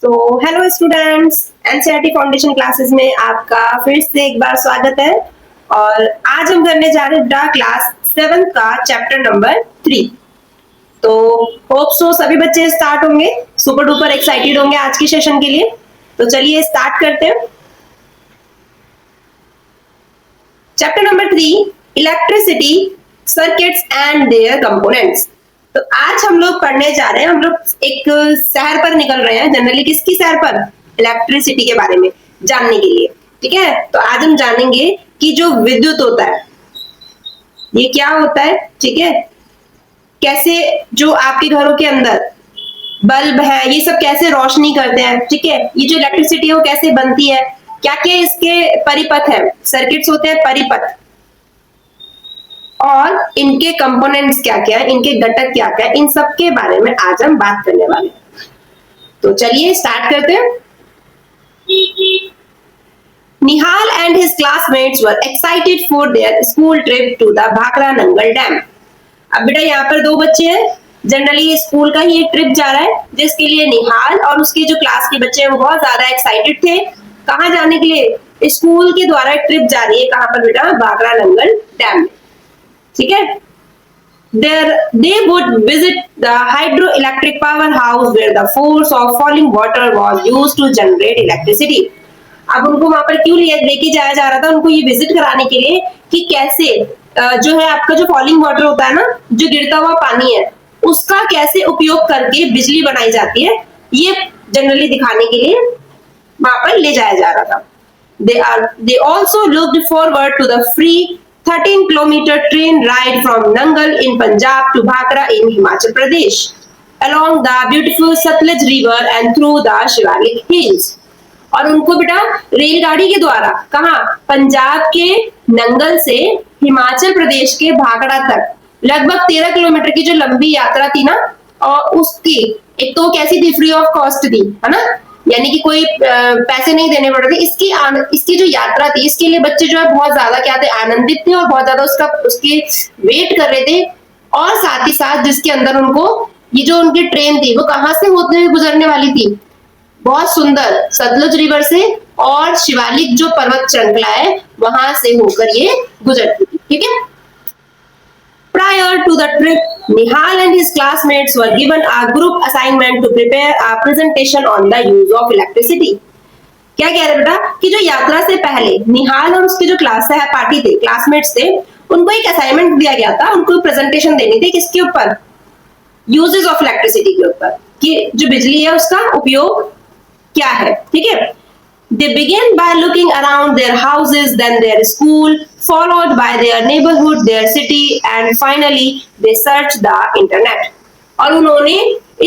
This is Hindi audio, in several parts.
तो hello students, NCERT foundation classes में आपका फिर से एक बार स्वागत है। और आज हम करने जा रहे हैं क्लास 7 का चैप्टर नंबर 3। तो होप सो सभी बच्चे स्टार्ट होंगे, सुपर डुपर एक्साइटेड होंगे आज के सेशन के लिए। तो चलिए स्टार्ट करते हैं। Chapter number 3, electricity circuits and there components. तो आज हम लोग पढ़ने जा रहे हैं, हम लोग एक शहर पर निकल रहे हैं। जनरली किसकी शहर पर? इलेक्ट्रिसिटी के बारे में जानने के लिए। ठीक है, तो आज हम जानेंगे कि जो विद्युत होता है ये क्या होता है। ठीक है, कैसे जो आपके घरों के अंदर बल्ब है ये सब कैसे रोशनी करते हैं। ठीक है, ये जो इलेक्ट्रिसिटी है वो कैसे बनती है, क्या क्या इसके परिपथ है, सर्किट्स होते हैं परिपथ, और इनके कंपोनेंट्स क्या क्या है, इनके घटक क्या क्या है, इन सब के बारे में आज हम बात करने वाले हैं। तो चलिए स्टार्ट करते हैं। Nihal and his classmates were excited for their school trip to the Bhakra Nangal dam. अब बेटा यहाँ पर दो बच्चे हैं, जनरली स्कूल का ही एक ट्रिप जा रहा है जिसके लिए निहाल और उसके जो क्लास के बच्चे हैं वो बहुत ज्यादा एक्साइटेड थे। कहाँ जाने के लिए? स्कूल के द्वारा ट्रिप जा रही है। कहाँ पर बेटा? भाखड़ा नंगल डैम में। ठीक है, they would visit the hydroelectric powerhouse where the force of falling water was used to generate electricity। अब उनको वहां पर क्यों लेके जाया जा रहा था? उनको ये विजिट कराने के लिए कि कैसे जो है आपका जो फॉलिंग वाटर होता है ना, जो गिरता हुआ पानी है, उसका कैसे उपयोग करके बिजली बनाई जाती है, ये जनरली दिखाने के लिए वहां पर ले जाया जा रहा था। They also looked forward to the free 13-kilometer train ride from Nangal in Punjab to Bhakra in Himachal Pradesh, along the beautiful Satluj River and through the Shivalik Hills। और उनको बेटा रेलगाड़ी के द्वारा कहाँ? पंजाब के नंगल से हिमाचल प्रदेश के भाखड़ा तक लगभग 13 किलोमीटर की जो लंबी यात्रा थी ना, और उसकी एक तो कैसी थी? फ्री ऑफ कॉस्ट थी, है ना, यानी कि कोई पैसे नहीं देने पड़ रहे थे। इसकी जो यात्रा थी इसके लिए बच्चे जो है बहुत ज्यादा क्या थे? आनंदित थे और बहुत ज्यादा उसकी वेट कर रहे थे। और साथ ही साथ जिसके अंदर उनको ये जो उनकी ट्रेन थी वो कहाँ से होते हुए गुजरने वाली थी? बहुत सुंदर सतलुज रिवर से और शिवालिक जो पर्वत श्रृंखला है वहां से होकर ये गुजरती थी। ठीक है, Prior to the trip, Nihal and his classmates were given a group assignment to prepare a presentation on the use of electricity। क्या कह रहे बेटा कि जो यात्रा से पहले निहाल और उसके जो क्लास है पार्टी थे, क्लासमेट्स थे, उनको एक असाइनमेंट दिया गया था। उनको प्रेजेंटेशन देनी थी किसके ऊपर? यूजेस ऑफ इलेक्ट्रिसिटी के ऊपर, कि जो बिजली है उसका उपयोग क्या है। ठीक है, They began by looking around their houses, then their school, followed by their neighborhood, their city, and finally they searched the internet। और उन्होंने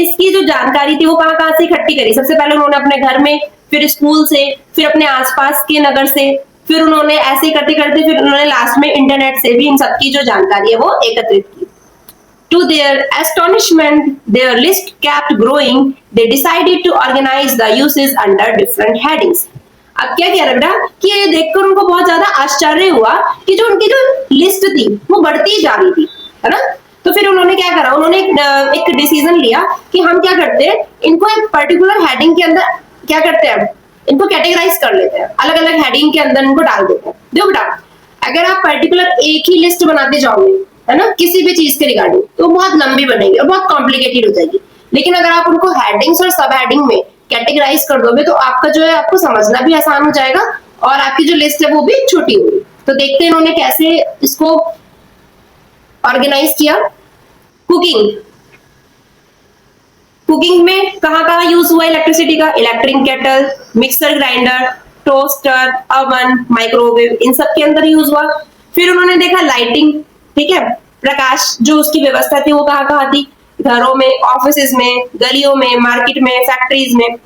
इसकी जो जानकारी थी वो कहाँ कहाँ से इकट्ठी करी? सबसे पहले उन्होंने अपने घर में, फिर स्कूल से, फिर अपने आसपास के नगर से, फिर उन्होंने ऐसे इकट्ठे करते, फिर उन्होंने लास्ट में इंटरनेट से भी इन सबकी जो जानकारी है वो एकत्रित की। To their astonishment, their list kept growing. They decided to organize the uses under different headings। अब क्या कह रहा बेटा कि ये देखकर उनको बहुत ज्यादा आश्चर्य हुआ कि जो उनकी जो लिस्ट थी वो बढ़ती जा रही थी, है ना। तो फिर उन्होंने क्या करा? उन्होंने एक डिसीजन लिया कि हम क्या करते हैं, इनको एक पर्टिकुलर हेडिंग के अंदर क्या करते हैं, इनको कैटेगराइज कर लेते हैं, अलग अलग हेडिंग के अंदर इनको डाल देते हैं। देखो बेटा, अगर आप पर्टिकुलर एक ही लिस्ट बनाते जाओगे, है ना, किसी भी चीज के रिगार्डिंग, तो बहुत लंबी बनेगी और बहुत कॉम्प्लिकेटेड हो जाएगी। लेकिन अगर आप उनको हेडिंग्स और सब हेडिंग में कैटेगराइज कर दोगे तो आपका जो है आपको समझना भी आसान हो जाएगा और आपकी जो लिस्ट है वो भी छोटी होगी। तो देखते हैं इन्होंने कैसे इसको ऑर्गेनाइज किया। कुकिंग में कहाँ कहाँ यूज हुआ इलेक्ट्रिसिटी का? Electric kettle, mixer grinder, toaster, oven, microwave, इन सब के अंदर यूज हुआ। फिर उन्होंने देखा लाइटिंग, ठीक है, प्रकाश जो उसकी व्यवस्था थी वो कहाँ कहाँ थी? घरों में, ऑफिसेज में, गलियों में, मार्केट में, फैक्ट्रीज में।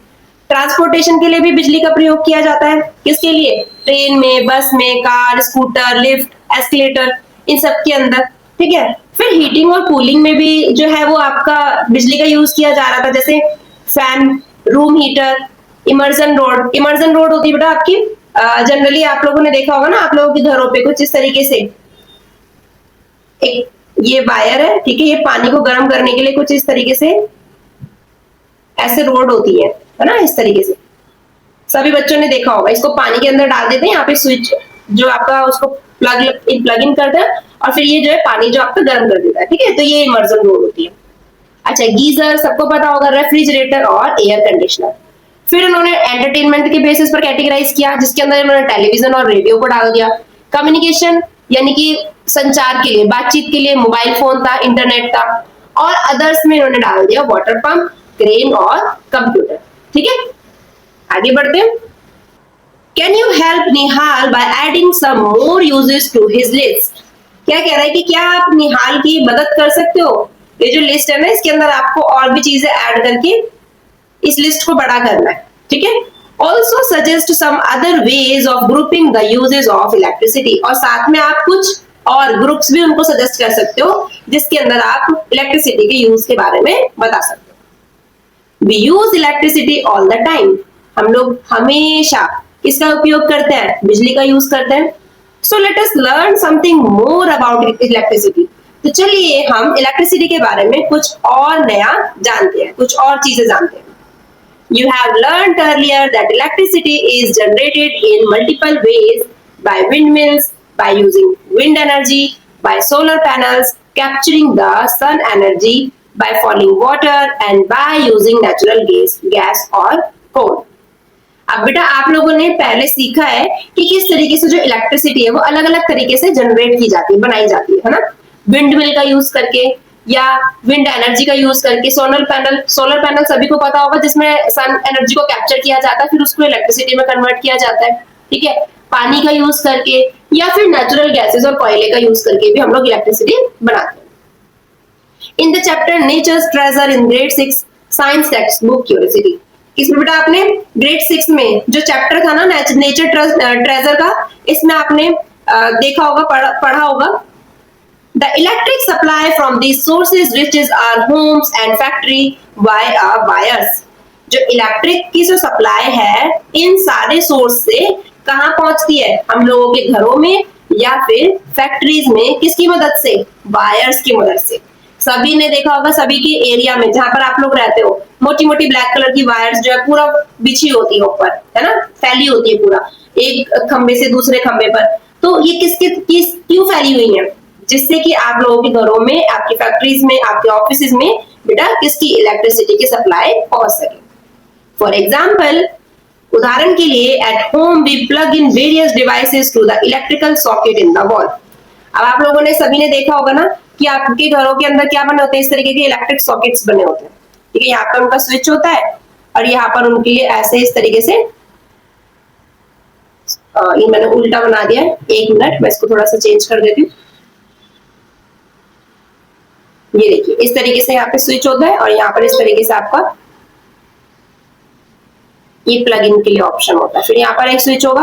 ट्रांसपोर्टेशन के लिए भी बिजली का प्रयोग किया जाता है। किसके लिए? ट्रेन में, बस में, कार, स्कूटर, लिफ्ट, एस्केलेटर, इन सब के अंदर। ठीक है, फिर हीटिंग और कूलिंग में भी जो है वो आपका बिजली का यूज किया जा रहा था, जैसे fan, room heater, immersion road. Immersion road होती है बेटा आपकी, जनरली आप लोगों ने देखा होगा ना, आप लोगों के घरों पे कुछ इस तरीके से एक ये वायर है, ठीक है, ये पानी को गर्म करने के लिए कुछ इस तरीके से ऐसे रोड होती है, है ना, इस तरीके से सभी बच्चों ने देखा होगा। इसको पानी के अंदर डाल देते हैं, यहाँ पे स्विच जो आपका उसको प्लग इन करते हैं और फिर ये जो है पानी जो आपका गर्म कर देता है, ठीक है। तो ये इमर्जन रोड होती है। अच्छा, गीजर सबको पता होगा, रेफ्रिजरेटर और एयर कंडीशनर। फिर उन्होंने एंटरटेनमेंट के बेसिस पर कैटेगराइज किया, जिसके अंदर उन्होंने टेलीविजन और रेडियो को डाल दिया। कम्युनिकेशन यानी कि संचार के लिए, बातचीत के लिए मोबाइल फोन था, इंटरनेट था। और अदर्स में उन्होंने डाल दिया वाटर पंप, क्रेन और कंप्यूटर, ठीक है। आगे बढ़ते हैं। Can you help Nihal by adding some more uses to his list. क्या कह रहा है कि क्या आप निहाल की मदद कर सकते हो, ये जो लिस्ट है ना इसके अंदर आपको और भी चीजें ऐड करके इस लिस्ट को बड़ा करना है, ठीक है। Also suggest some other ways of grouping the uses of electricity, और साथ में आप कुछ और ग्रुप्स भी उनको सजेस्ट कर सकते हो जिसके अंदर आप इलेक्ट्रिसिटी के यूज के बारे में बता सकते हो। We use electricity all the time, हम लोग हमेशा किसका उपयोग करते हैं, बिजली का यूज करते हैं। So let us learn something more about electricity. तो चलिए हम इलेक्ट्रिसिटी के बारे में कुछ और नया जानते हैं, कुछ और चीजें जानते हैं। You have learned earlier that electricity is generated in multiple ways, by windmills, by using wind energy, by solar panels, capturing the sun energy, by falling water, and by using natural gas or coal. अब बेटा आप लोगों ने पहले सीखा है कि किस तरीके से जो इलेक्ट्रिसिटी है वो अलग अलग तरीके से जनरेट की जाती है, बनाई जाती है ना। विंड मिल का यूज करके या विंड एनर्जी का यूज करके, सोलर पैनल सभी को पता होगा जिसमें सन एनर्जी को कैप्चर किया जाता है, फिर उसको इलेक्ट्रिसिटी में कन्वर्ट किया जाता है, ठीक है। पानी का यूज करके या फिर नेचुरल गैसेस और कोयले का यूज करके भी हम लोग इलेक्ट्रिसिटी बनाते हैं। In the chapter nature's treasure in grade 6 science textbook curiosity, इसमें बेटा आपने ग्रेड 6 में जो चैप्टर था ना नेचर ट्रेजर का, इसमें आपने देखा होगा, पढ़ा होगा। The electric supply from these sources reaches our homes and factory via wires. जो इलेक्ट्रिक की जो सप्लाई है इन सारे सोर्स से कहाँ पहुंचती है, हम लोगों के घरों में या फिर फैक्ट्रीज में, किसकी मदद से, वायर्स की मदद से। सभी ने देखा होगा, सभी के एरिया में जहां पर आप लोग रहते हो, मोटी मोटी ब्लैक कलर की वायर्स जो है पूरा बिछी होती है ऊपर, है ना, फैली होती है पूरा एक खंबे से दूसरे खंबे पर। तो ये क्यों फैली हुई है, जिससे कि आप लोगों के घरों में, आपकी फैक्ट्रीज में, आपके ऑफिस में बेटा किसकी, इलेक्ट्रिसिटी की सप्लाई पहुंच सके। फॉर एग्जाम्पल, उदाहरण के लिए, at home we plug in various devices to the electrical socket in the wall. अब आप लोगों ने सभी ने देखा होगा ना कि आपके घरों के अंदर क्या बने होते हैं, इस तरीके के इलेक्ट्रिक सॉकेट्स बने होते हैं, ठीक है। यहाँ पर उनका स्विच होता है और यहाँ पर उनके लिए ऐसे इस तरीके से, ये मैंने उल्टा बना दिया है, एक मिनट मैं इसको थोड़ा सा चेंज कर देती हूँ। ये देखिए इस तरीके से यहाँ पे स्विच होता है और यहाँ पर इस तरीके से आपका ये प्लग इन के लिए ऑप्शन होता है। फिर यहाँ पर एक स्विच होगा,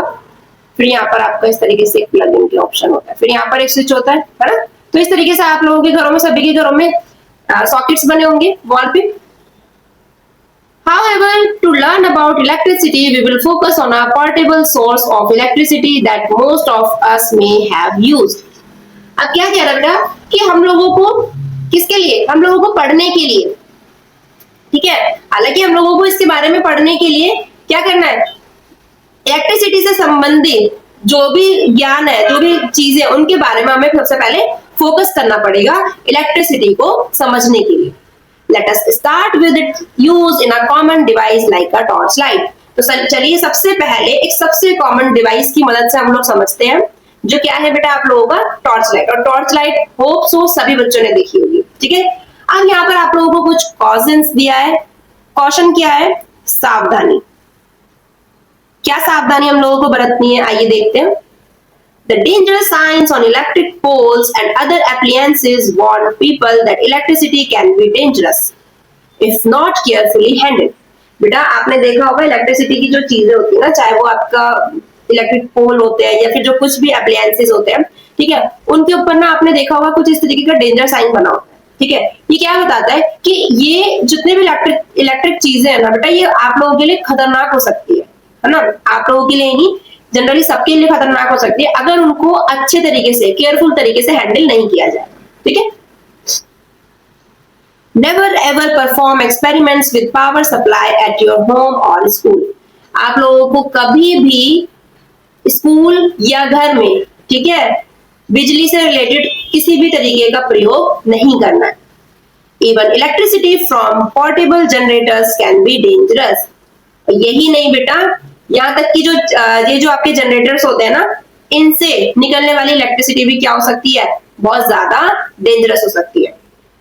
फिर यहाँ पर आपका इस तरीके से एक प्लग इन के ऑप्शन होता है, फिर यहाँ पर एक स्विच होता है ना। तो इस तरीके से आप लोगों के घरों में, सभी के घरों में सॉकेट्स बने होंगे वॉल पे। However, to learn about electricity, we will focus on a portable source of electricity that most of us may have used. अब क्या कह रहा है बेटा कि हम लोगों को किसके लिए, हम लोगों को पढ़ने के लिए, ठीक है। हालांकि हम लोगों को इसके बारे में पढ़ने के लिए क्या करना है, इलेक्ट्रिसिटी से संबंधित जो भी ज्ञान है, जो भी चीजें, उनके बारे में हमें सबसे पहले फोकस करना पड़ेगा इलेक्ट्रिसिटी को समझने के लिए। Let us start with its use in a common device like a torch light. तो चलिए सबसे पहले एक सबसे कॉमन डिवाइस की मदद से हम लोग समझते हैं, जो क्या है बेटा आप लोगों का टॉर्च लाइट। और टॉर्च लाइट होप सो सभी बच्चों ने देखी होगी, ठीक है। अब यहाँ पर आप लोगों को कुछ कॉशंस दिया है। कॉशन क्या है, सावधानी। क्या सावधानी हम लोगों को बरतनी है, आइए देखते हैं। The dangerous signs on electric poles and other appliances warn people that electricity can be dangerous if not carefully handled. बेटा आपने देखा होगा इलेक्ट्रिसिटी की जो चीजें होती है ना, चाहे वो आपका इलेक्ट्रिक पोल होते हैं या फिर जो कुछ भी अप्लायंसेस होते हैं, ठीक है, उनके ऊपर ना आपने देखा होगा कुछ इस तरीके का डेंजर साइन बना होता है, ठीक है। ये क्या बताता है कि ये जितने भी इलेक्ट्रिक चीजें है ना बेटा, ये आप लोगों के लिए खतरनाक हो सकती है ना। आप लोगों के लिए ही जनरली सबके लिए खतरनाक हो सकती है अगर उनको अच्छे तरीके से, केयरफुल तरीके से हैंडल नहीं किया जाए, ठीक है। Never ever perform experiments with power supply at your home or school. आप लोगों को कभी भी स्कूल या घर में, ठीक है, बिजली से रिलेटेड किसी भी तरीके का प्रयोग नहीं करना है। Even electricity from portable generators can be dangerous. यही नहीं बेटा, यहाँ तक कि ये जो आपके जनरेटर्स होते हैं ना, इनसे निकलने वाली इलेक्ट्रिसिटी भी क्या हो सकती है, बहुत ज्यादा डेंजरस हो सकती है।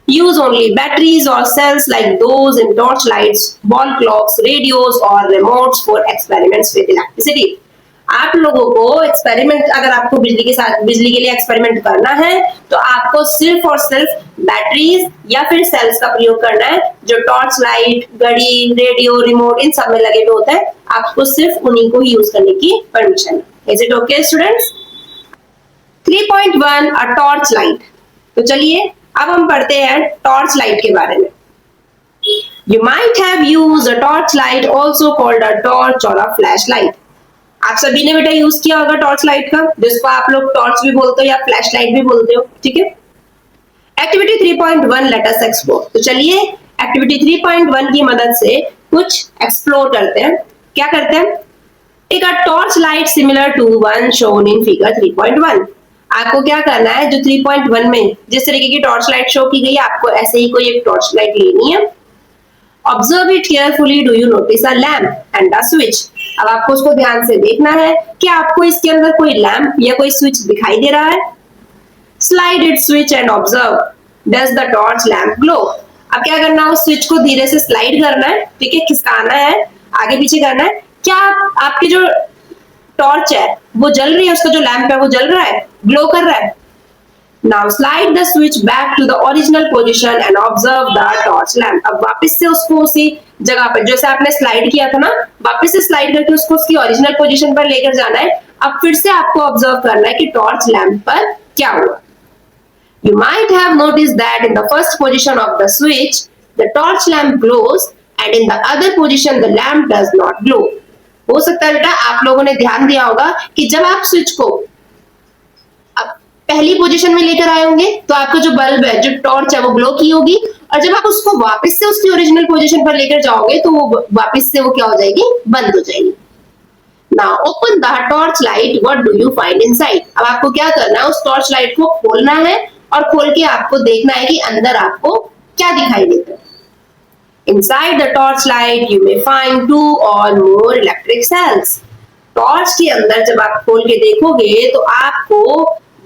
Use only batteries or cells like those in torch lights, wall clocks, radios or remotes for experiments with electricity. आप लोगों को एक्सपेरिमेंट, अगर आपको बिजली के लिए एक्सपेरिमेंट करना है तो आपको सिर्फ और सिर्फ बैटरीज या फिर सेल्स का प्रयोग करना है, जो टॉर्च लाइट, घड़ी, रेडियो, रिमोट इन सब में लगे हुए होते हैं। आपको सिर्फ उन्हीं को यूज करने की परमिशन है। Is it okay students? 3.1 a torch light. तो चलिए अब हम पढ़ते हैं टॉर्च लाइट के बारे में। You might have used a torch light, also called a torch or a flashlight. आप सभी ने बेटा यूज किया होगा टॉर्च लाइट का, जिसको आप लोग टॉर्च भी बोलते हो या फ्लैश लाइट भी बोलते हो, ठीक है। Activity 3.1 let us explore. तो चलिए एक्टिविटी 3.1 की मदद से कुछ एक्सप्लोर करते हैं। क्या करते हैं? Take a torch light similar to one shown in figure 3.1। आपको क्या करना है, जो 3.1 में जिस तरीके की टॉर्च लाइट शो की गई है, आपको ऐसे ही कोई एक टॉर्च लाइट लेनी है। Observe it carefully, do you notice a lamp and a switch. अब आपको उसको ध्यान से देखना है कि आपको इसके अंदर कोई लैंप या कोई स्विच दिखाई दे रहा है। Slide it switch and observe, does the torch lamp glow. अब क्या करना है, उस स्विच को धीरे से स्लाइड करना है, ठीक है, खिसकाना है, आगे पीछे करना है। क्या आपकी जो टॉर्च है वो जल रही है, उसका जो लैंप है वो जल रहा है, ग्लो कर रहा है। Now slide the switch back to the original position and observe the torch lamp. अब वापस से उसको उसी जगह पर जैसे आपने स्लाइड किया था ना, वापस से स्लाइड करके उसको उसकी ओरिजिनल पोजीशन पर लेकर जाना है। अब फिर से आपको ऑब्जर्व करना है कि टॉर्च लैंप पर क्या हुआ। You might have noticed that in the first position of the switch, the torch lamp glows, and in the other position the lamp does not glow. हो सकता है बेटा आप लोगों ने ध्यान दिया होगा कि जब आप स्विच को पहली पोजीशन में लेकर आए होंगे तो आपका जो बल्ब है, जो टॉर्च है, वो ग्लो की होगी, और जब आप उसको वापस से उसकी ओरिजिनल पोजीशन पर लेकर जाओगे तो वो वापस से वो क्या हो जाएगी, बंद हो जाएगी। Now open the torch light, what do you find inside? अब आपको क्या करना है, उस टॉर्च लाइट को खोलना है और खोल के आपको देखना है कि अंदर आपको क्या दिखाई देता है। Inside the torch light you may find 2 or more electric cells. Torch के अंदर जब आप खोल के देखोगे तो आपको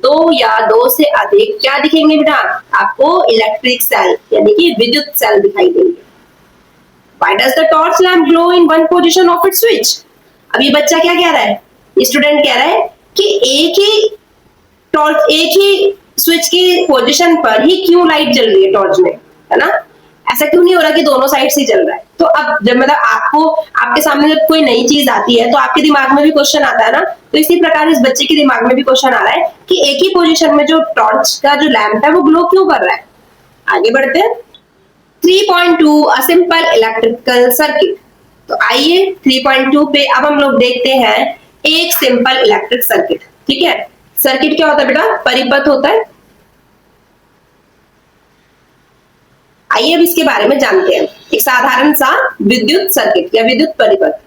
2 या 2 से अधिक क्या दिखेंगे बेटा, आपको इलेक्ट्रिक सेल यानी कि विद्युत सेल दिखाई देंगे। Why does the torch lamp glow in one position of its switch? अब ये बच्चा क्या कह रहा है, स्टूडेंट कह रहा है कि एक ही स्विच की पोजीशन पर ही क्यों लाइट जल रही है टॉर्च में, है ना। ऐसा क्यों नहीं हो रहा कि दोनों साइड से चल रहा है। तो अब जब मतलब आपके सामने जब कोई नई चीज आती है तो आपके दिमाग में भी क्वेश्चन आता है ना, तो इसी प्रकार इस बच्चे के दिमाग में भी क्वेश्चन आ रहा है कि एक ही पोजीशन में जो टॉर्च का जो लैंप है वो ग्लो क्यों कर रहा है। आगे बढ़ते हैं। 3.2 अ सिंपल इलेक्ट्रिकल सर्किट। तो आइए 3.2 पे अब हम लोग देखते हैं एक सिंपल इलेक्ट्रिक सर्किट, ठीक है। सर्किट क्या होता है बेटा, परिपथ होता है। आइए अब इसके बारे में जानते हैं। एक साधारण सा विद्युत सर्किट या विद्युत परिपथ।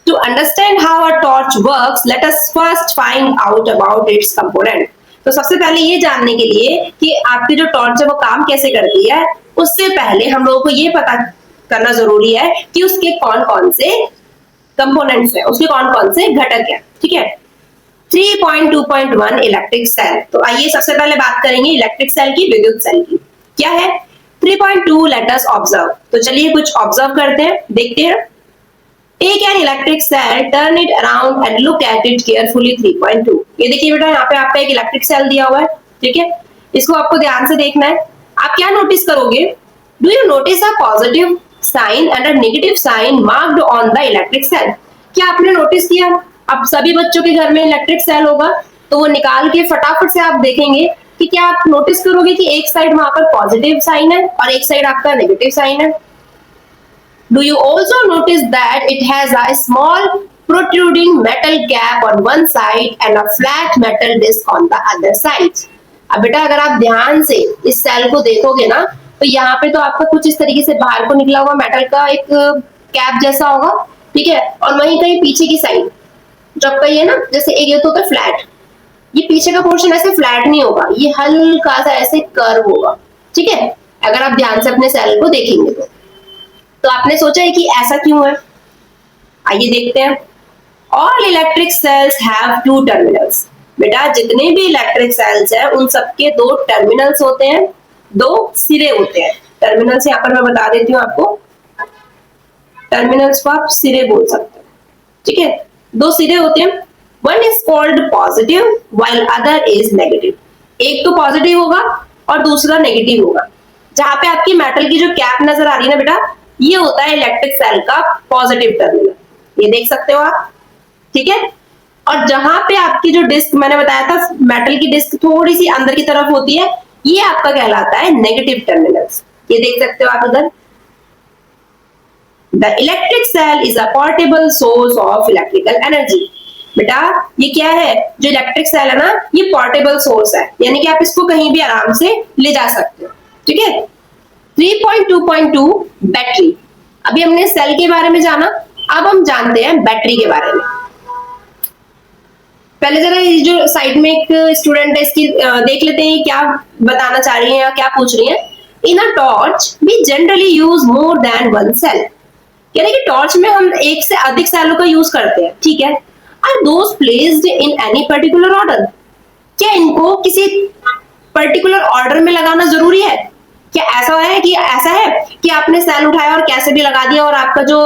To understand how a torch works, let us first find out about its component. तो सबसे पहले ये जानने के लिए कि आपकी जो टॉर्च है वो काम कैसे करती है, उससे पहले हम लोगों को ये पता करना जरूरी है कि उसके कौन कौन से कंपोनेंट्स हैं, उसके कौन कौन से घटक हैं, ठीक है। 3.2.1 इलेक्ट्रिक सेल। तो आइए सबसे पहले बात करेंगे इलेक्ट्रिक सेल की, विद्युत सेल की। क्या है 3.2, लेट अस ऑब्जर्व। तो चलिए कुछ ऑब्जर्व करते हैं, देखते हैं। Take an electric cell, turn it around and look at it carefully. 3.2, ये देखिए बेटा यहाँ पे आपका एक इलेक्ट्रिक सेल दिया हुआ है, ठीक है। इसको आपको ध्यान से देखना है। आप क्या नोटिस करोगे, do you notice a positive sign and a negative sign marked on the electric cell. क्या आपने नोटिस किया, अब सभी बच्चों के घर में इलेक्ट्रिक सेल होगा तो वो निकाल के फटाफट से आप देखेंगे कि क्या आप नोटिस करोगे कि एक साइड वहां पर पॉजिटिव साइन है और एक साइड आपका नेगेटिव साइन है। Do you also notice that it has a small protruding metal cap on one side and a flat metal disc on the other side? अब बेटा अगर आप ध्यान से इस सेल को देखोगे ना तो यहाँ पे तो आपका कुछ इस तरीके से बाहर को निकला हुआ मेटल का एक कैप जैसा होगा, ठीक है। और वहीं कहीं पीछे की साइड जो आपका ये ना, जैसे एक ये तो होता है फ्लैट, ये पीछे का पोर्शन ऐसे फ्लैट नहीं होगा, ये हल्का सा ऐसे कर्व होगा, ठीक है। अगर आप ध्यान से अपने सेल को देखेंगे तो आपने सोचा है कि ऐसा क्यों है, आइए देखते हैं। All electric cells have two terminals. बेटा जितने भी इलेक्ट्रिक सेल्स हैं उन सबके दो टर्मिनल्स होते हैं, दो सिरे होते हैं। टर्मिनल्स यहाँ पर मैं बता देती हूँ आपको, टर्मिनल्स को आप सिरे बोल सकते हैं, ठीक है। दो सिरे होते हैं, one is called positive while other is negative. एक तो पॉजिटिव होगा और दूसरा नेगेटिव होगा। जहां पे आपकी मेटल की जो कैप नजर आ रही है ना बेटा, ये होता है इलेक्ट्रिक सेल का पॉजिटिव टर्मिनल, ये देख सकते हो आप, ठीक है। और जहां पे आपकी जो डिस्क मैंने बताया था, मेटल की डिस्क थोड़ी सी अंदर की तरफ होती है, ये आपका कहलाता है नेगेटिव टर्मिनल्स, ये देख सकते हो आप इधर। The electric cell is a portable source of electrical energy. बेटा ये क्या है, जो इलेक्ट्रिक सेल है ना, ये पोर्टेबल सोर्स है, यानी कि आप इसको कहीं भी आराम से ले जा सकते हो, ठीक है। 3.2.2 बैटरी। अभी हमने सेल के बारे में जाना, अब हम जानते हैं बैटरी के बारे में। पहले जरा ये जो साइड में एक स्टूडेंट है इसकी देख लेते हैं क्या बताना चाह रही है या क्या पूछ रही है। In a torch we generally use more than one cell, यानी कि टॉर्च में हम एक से अधिक सेलों का यूज करते हैं, ठीक है। Are those placed in any particular order. क्या इनको किसी पर्टिकुलर ऑर्डर में लगाना जरूरी है? क्या ऐसा है कि आपने सेल उठाया और कैसे भी लगा दिया और आपका जो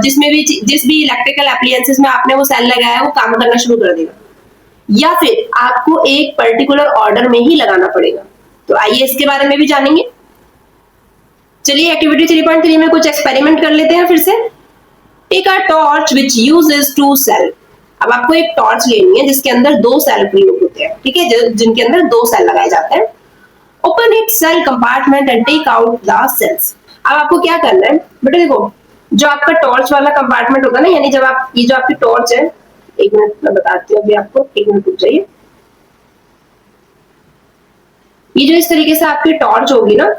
जिस भी इलेक्ट्रिकल एप्लायंसेस में आपने वो सेल लगाया वो काम करना शुरू कर देगा, या फिर आपको एक पर्टिकुलर ऑर्डर में ही लगाना पड़ेगा? तो आइए इसके बारे में भी जानेंगे। चलिए एक्टिविटी 3.3 में कुछ एक्सपेरिमेंट कर लेते हैं फिर से। Take a torch which uses two cell. अब आपको एक टॉर्च लेनी है जिसके अंदर दो सेल प्रयोग होते हैं, ठीक है, जिनके अंदर दो सेल लगाए जाते हैं। Open it cell compartment and take out the cells. अब आपको क्या करना है बेटा, देखो जो आपका टॉर्च वाला कंपार्टमेंट होगा ना, यानी जब आप ये जो आपकी टॉर्च है, एक मिनट मैं बताती हूँ अभी आपको, एक मिनट रुक जाइए। ये जो इस तरीके से आपकी टॉर्च होगी ना,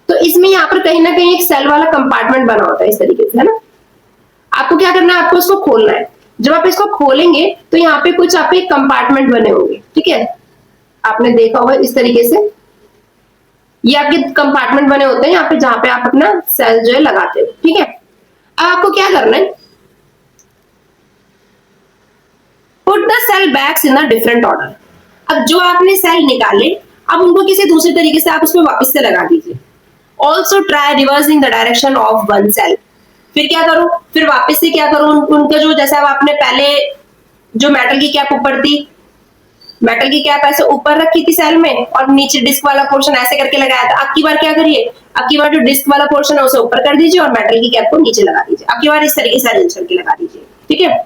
तो इसमें यहाँ पर कहीं ना कहीं एक सेल वाला कंपार्टमेंट बना होता है इस तरीके से, है ना। आपको क्या करना है, आपको इसको खोलना है। जब आप इसको खोलेंगे तो यहाँ पे कुछ आपके कंपार्टमेंट बने होंगे, ठीक है, आपने देखा होगा इस तरीके से, ये आपके कंपार्टमेंट बने होते हैं यहाँ पे, जहां पे आप अपना सेल जो है लगाते हो, ठीक है। अब आपको क्या करना है, put the cell bags in a different order. अब जो आपने सेल निकाले, अब उनको किसी दूसरे तरीके से आप उसमें वापस से लगा दीजिए। Also try reversing the direction of one cell. फिर क्या करो, फिर वापस से क्या करो, उनका जो जैसा आपने पहले जो मेटल की कैप ऊपर थी, मेटल की कैप ऐसे ऊपर रखी थी सेल में और नीचे डिस्क वाला पोर्शन ऐसे करके लगाया था। अब की बार क्या करिए, अब की बार जो डिस्क वाला पोर्शन है उसे ऊपर कर दीजिए और मेटल की कैप को नीचे लगा दीजिए। अब की बार इस तरीके से अरेंज करके लगा दीजिए, ठीक है।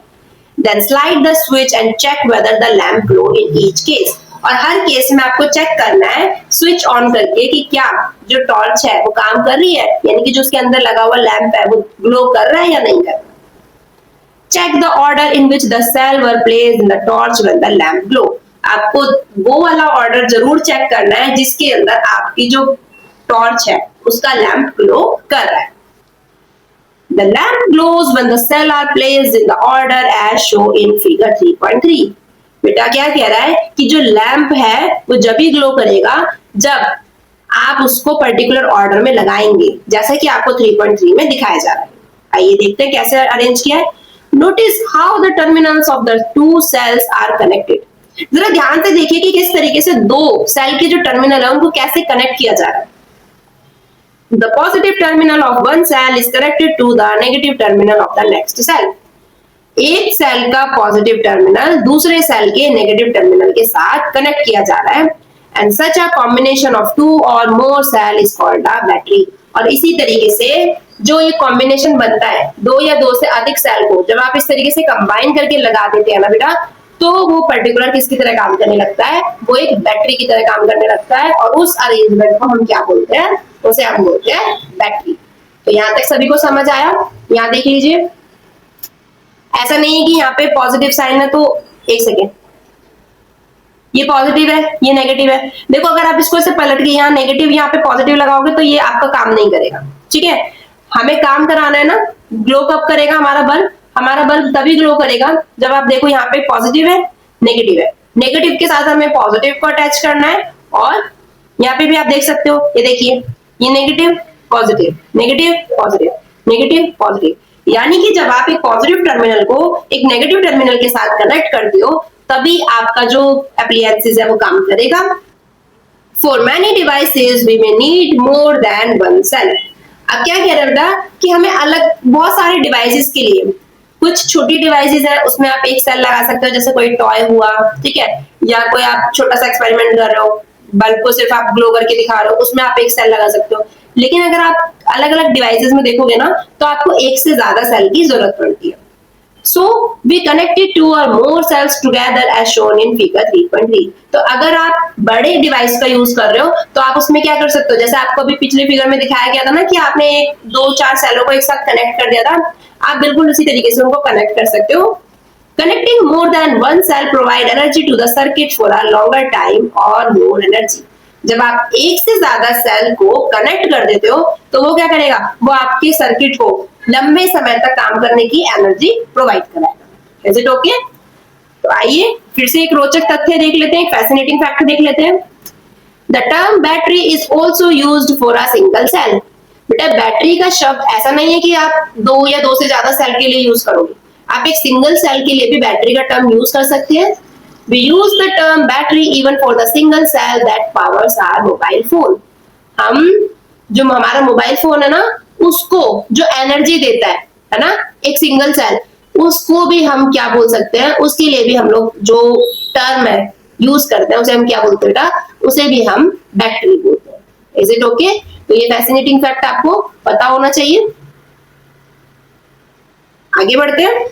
Then slide the switch and check whether the lamp glow in each case. और हर केस में आपको चेक करना है स्विच ऑन करके कि क्या जो टॉर्च है वो काम कर रही है, यानी कि जो उसके अंदर लगा हुआ लैंप है वो ग्लो कर रहा है या नहीं कर रहा। Check the order in which the cell were placed in the torch when the lamp glow. आपको वो वाला ऑर्डर जरूर चेक करना है जिसके अंदर आपकी जो टॉर्च है उसका लैंप ग्लो कर रहा है। The lamp glows when the cells are placed in the order as shown in figure 3.3। बेटा क्या कह रहा है कि जो लैंप है वो जब ही ग्लो करेगा जब आप उसको पर्टिकुलर ऑर्डर में लगाएंगे, जैसा कि आपको 3.3 में दिखाया जा रहा है। आइए देखते हैं कैसे अरेंज किया है। Notice how the terminals of the two cells are connected. जरा ध्यान से देखिए कि किस तरीके से दो सेल के जो टर्मिनल है उनको कैसे कनेक्ट किया जा रहा है। The positive terminal of one cell is connected to the negative terminal of the next cell। एक सेल का पॉजिटिव टर्मिनल दूसरे सेल के नेगेटिव टर्मिनल के साथ कनेक्ट किया जा रहा है। And such a combination of two or more cell is called a battery. और इसी तरीके से जो ये कॉम्बिनेशन बनता है, दो या दो से अधिक सेल को जब आप इस तरीके से कंबाइन करके लगा देते हैं ना बेटा, तो वो पर्टिकुलर किसकी तरह काम करने लगता है, वो एक बैटरी की तरह काम करने लगता है। और उस अरेंजमेंट को हम क्या बोलते हैं, उसे हम बोलते हैं बैटरी। तो यहाँ तक सभी को समझ आया? यहाँ देख लीजिए, ऐसा नहीं है कि यहाँ पे पॉजिटिव साइन है तो एक सेकेंड, ये पॉजिटिव है, ये नेगेटिव है। देखो अगर आप इसको ऐसे पलट के यहाँ नेगेटिव यहाँ पे पॉजिटिव लगाओगे तो ये आपका काम नहीं करेगा, ठीक है। हमें काम कराना है ना, ग्लो कब करेगा हमारा बल्ब? हमारा बल्ब तभी ग्लो करेगा जब आप देखो यहाँ पे पॉजिटिव है, नेगेटिव है, नेगेटिव के साथ हमें पॉजिटिव को अटैच करना है, और यहाँ पे भी आप देख सकते हो, ये देखिए, ये negative positive, negative positive, negative positive, यानी कि जब आप एक पॉजिटिव टर्मिनल को एक नेगेटिव टर्मिनल के साथ कनेक्ट करते हो तभी आपका जो एप्लायंसेस है वो काम करेगा। For many devices we may need more than one cell। अब क्या कह रहा था कि हमें अलग बहुत सारे डिवाइसेस के लिए, कुछ छोटी डिवाइसेस है उसमें आप एक सेल लगा सकते हो, जैसे कोई टॉय हुआ, ठीक है, या कोई आप छोटा सा एक्सपेरिमेंट कर रहे हो, बल्ब को सिर्फ आप ग्लो करके दिखा रहे हो, उसमें आप एक सेल लगा सकते हो। लेकिन अगर आप अलग अलग डिवाइसेस में देखोगे ना तो आपको एक से ज्यादा सेल की जरूरत पड़ती है। So we connected two or more cells together as shown in figure 3.3। तो अगर आप बड़े डिवाइस का यूज कर रहे हो तो आप उसमें क्या कर सकते हो, जैसे आपको अभी पिछले फिगर में दिखाया गया था ना कि आपने दो चार सेलों को एक साथ कनेक्ट कर दिया था, आप बिल्कुल उसी तरीके से उनको कनेक्ट कर सकते हो। Connecting more than one cell provide energy to the circuit for a longer time or more energy। जब आप एक से ज्यादा सेल को कनेक्ट कर देते हो तो वो क्या करेगा, वो आपके सर्किट को लंबे समय तक काम करने की एनर्जी प्रोवाइड कराएगा। Is it okay? तो आइए फिर से एक रोचक तथ्य देख लेते हैं, फैसिनेटिंग फैक्ट देख लेते हैं। The term battery is also used for a single cell. बेटा बैटरी का शब्द ऐसा नहीं है कि आप दो या दो से ज्यादा सेल के लिए यूज करोगे, आप एक सिंगल सेल के लिए भी बैटरी का टर्म यूज कर सकते हैं। We use the term battery even for the single cell that powers our mobile phone। हम जो हमारा मोबाइल फोन है ना उसको जो एनर्जी देता है ना, एक सिंगल सेल, उसको भी हम क्या बोल सकते हैं, उसके लिए भी हम लोग जो टर्म है यूज करते हैं उसे हम क्या बोलते हैं बेटा, उसे भी हम बैटरी बोलते हैं। Is it okay? तो ये फैसिनेटिंग फैक्ट आपको पता होना चाहिए। आगे बढ़ते हैं।